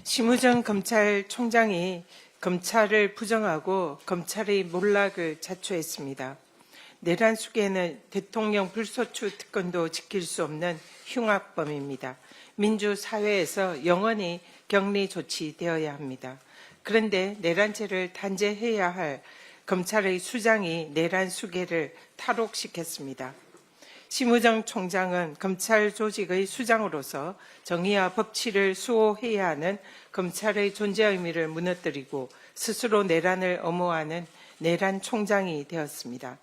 심우정 검찰총장이 검찰을 부정하고 검찰의 몰락을 자초했습니다. 내란 수계는 대통령 불소추 특권도 지킬 수 없는 흉악범입니다. 민주사회에서 영원히 격리 조치되어야 합니다. 그런데 내란죄를 단죄해야 할 검찰의 수장이 내란 수계를 탈옥시켰습니다. 심우정 총장은 검찰 조직의 수장으로서 정의와 법치를 수호해야 하는 검찰의 존재 의미를 무너뜨리고 스스로 내란을 엄호하는 내란 총장이 되었습니다.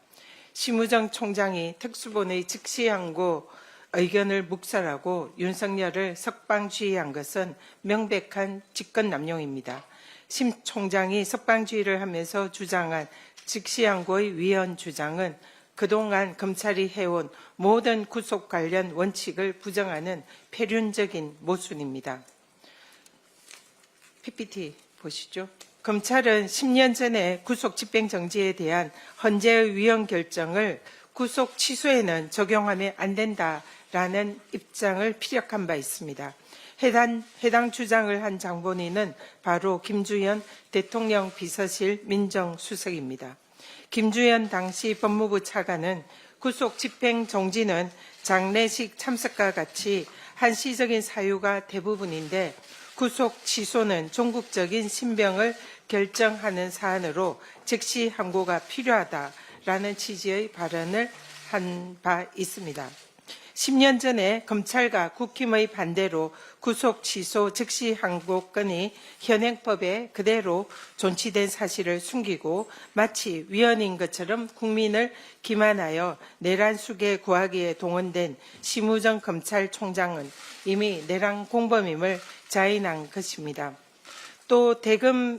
심우정 총장이 특수본의 즉시항고 의견을 묵살하고 윤석열을 석방주의한 것은 명백한 직권남용입니다. 심 총장이 석방주의를 하면서 주장한 즉시항고의 위헌 주장은 그동안 검찰이 해온 모든 구속 관련 원칙을 부정하는 폐륜적인 모순입니다. PPT 보시죠. 검찰은 10년 전에 구속 집행정지에 대한 헌재의 위헌 결정을 구속 취소에는 적용하면 안 된다라는 입장을 피력한 바 있습니다. 해당 주장을 한 장본인은 바로 김주현 대통령 비서실 민정수석입니다. 김주현 당시 법무부 차관은 구속 집행 정지는 장례식 참석과 같이 한시적인 사유가 대부분인데 구속 취소는 종국적인 신병을 결정하는 사안으로 즉시 항고가 필요하다라는 취지의 발언을 한 바 있습니다. 10년 전에 검찰과 국힘의 반대로 구속 취소 즉시 항고권이 현행법에 그대로 존치된 사실을 숨기고 마치 위헌인 것처럼 국민을 기만하여 내란 수계 구하기에 동원된 심우정 검찰총장은 이미 내란 공범임을 자인한 것입니다. 또 대검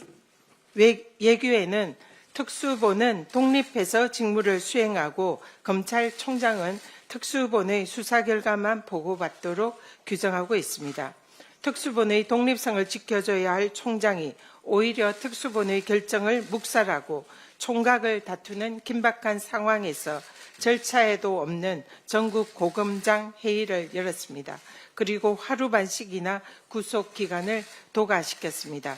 예규에는 특수본은 독립해서 직무를 수행하고 검찰총장은 특수본의 수사 결과만 보고받도록 규정하고 있습니다. 특수본의 독립성을 지켜줘야 할 총장이 오히려 특수본의 결정을 묵살하고 총각을 다투는 긴박한 상황에서 절차에도 없는 전국 고검장 회의를 열었습니다. 그리고 하루 반씩이나 구속 기간을 도과시켰습니다.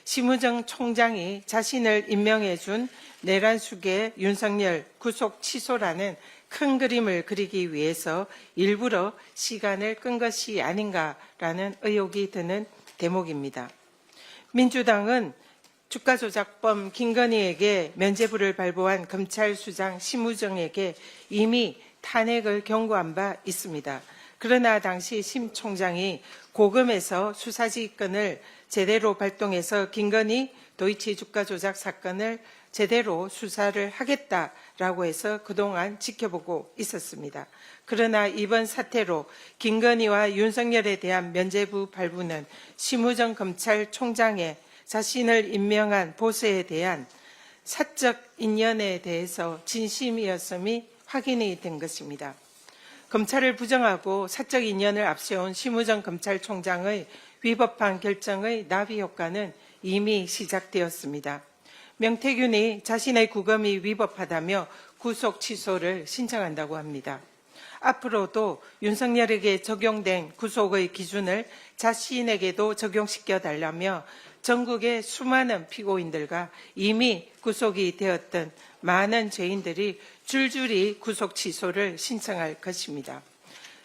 심우정 총장이 자신을 임명해 준 내란 수계 윤석열 구속 취소라는 큰 그림을 그리기 위해서 일부러 시간을 끈 것이 아닌가라는 의혹이 드는 대목입니다. 민주당은 주가조작범 김건희에게 면죄부를 발부한 검찰수장 심우정에게 이미 탄핵을 경고한 바 있습니다. 그러나 당시 심 총장이 고검에서 수사지휘권을 제대로 발동해서 김건희 도이치 주가조작 사건을 제대로 수사를 하겠다라고 해서 그동안 지켜보고 있었습니다. 그러나 이번 사태로 김건희와 윤석열에 대한 면죄부 발부는 심우정 검찰총장의 자신을 임명한 보수에 대한 사적 인연에 대해서 진심이었음이 확인이 된 것입니다. 검찰을 부정하고 사적 인연을 앞세운 심우정 검찰총장의 위법한 결정의 나비 효과는 이미 시작되었습니다. 명태균이 자신의 구검이 위법하다며 구속 취소를 신청한다고 합니다. 앞으로도 윤석열에게 적용된 구속의 기준을 자신에게도 적용시켜 달라며 전국의 수많은 피고인들과 이미 구속이 되었던 많은 죄인들이 줄줄이 구속 취소를 신청할 것입니다.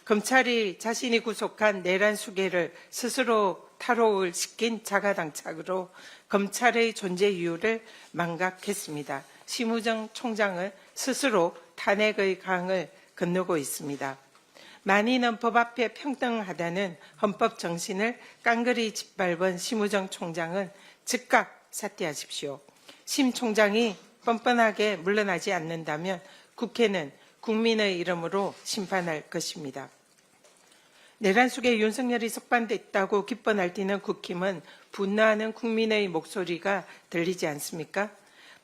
검찰이 자신이 구속한 내란 수계를 스스로 탈옥을 시킨 자가당착으로 검찰의 존재 이유를 망각했습니다. 심우정 총장은 스스로 탄핵의 강을 건너고 있습니다. 만인은 법 앞에 평등하다는 헌법 정신을 깡그리 짓밟은 심우정 총장은 즉각 사퇴하십시오. 심 총장이 뻔뻔하게 물러나지 않는다면 국회는 국민의 이름으로 심판할 것입니다. 내란 속에 윤석열이 석방됐다고 기뻐 날뛰는 국힘은 분노하는 국민의 목소리가 들리지 않습니까?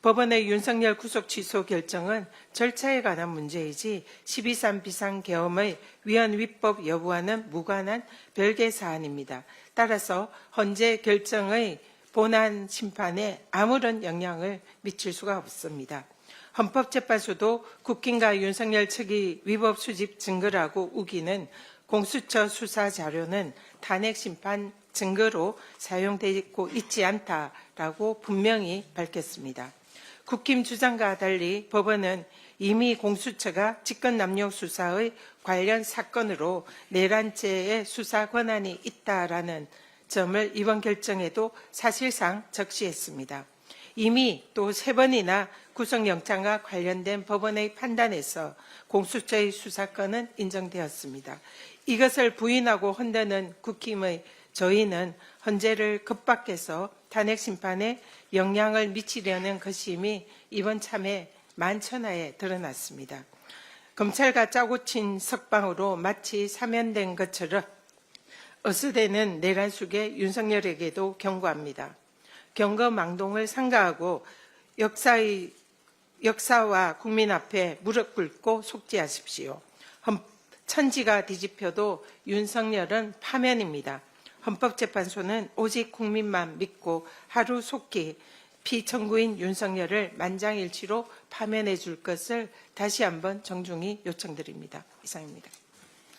법원의 윤석열 구속 취소 결정은 절차에 관한 문제이지 12.3 비상계엄의 위헌 위법 여부와는 무관한 별개 사안입니다. 따라서 헌재 결정의 본안 심판에 아무런 영향을 미칠 수가 없습니다. 헌법재판소도 국힘과 윤석열 측이 위법 수집 증거라고 우기는 공수처 수사 자료는 탄핵 심판 증거로 사용되고 있지 않다라고 분명히 밝혔습니다. 국힘 주장과 달리 법원은 이미 공수처가 직권남용 수사의 관련 사건으로 내란죄의 수사 권한이 있다라는 점을 이번 결정에도 사실상 적시했습니다. 이미 또 3번이나 구속영장과 관련된 법원의 판단에서 공수처의 수사권은 인정되었습니다. 이것을 부인하고 흔드는 국힘의 저희는 헌재를 겁박해서 탄핵 심판에 영향을 미치려는 것임이 이번 참에 만천하에 드러났습니다. 검찰과 짜고 친 석방으로 마치 사면된 것처럼 어수대는 내란 속의 윤석열에게도 경고합니다. 경거망동을 삼가하고 역사와 국민 앞에 무릎 꿇고 속죄하십시오. 천지가 뒤집혀도 윤석열은 파면입니다. 헌법재판소는 오직 국민만 믿고 하루 속히 피청구인 윤석열을 만장일치로 파면해 줄 것을 다시 한번 정중히 요청드립니다. 이상입니다.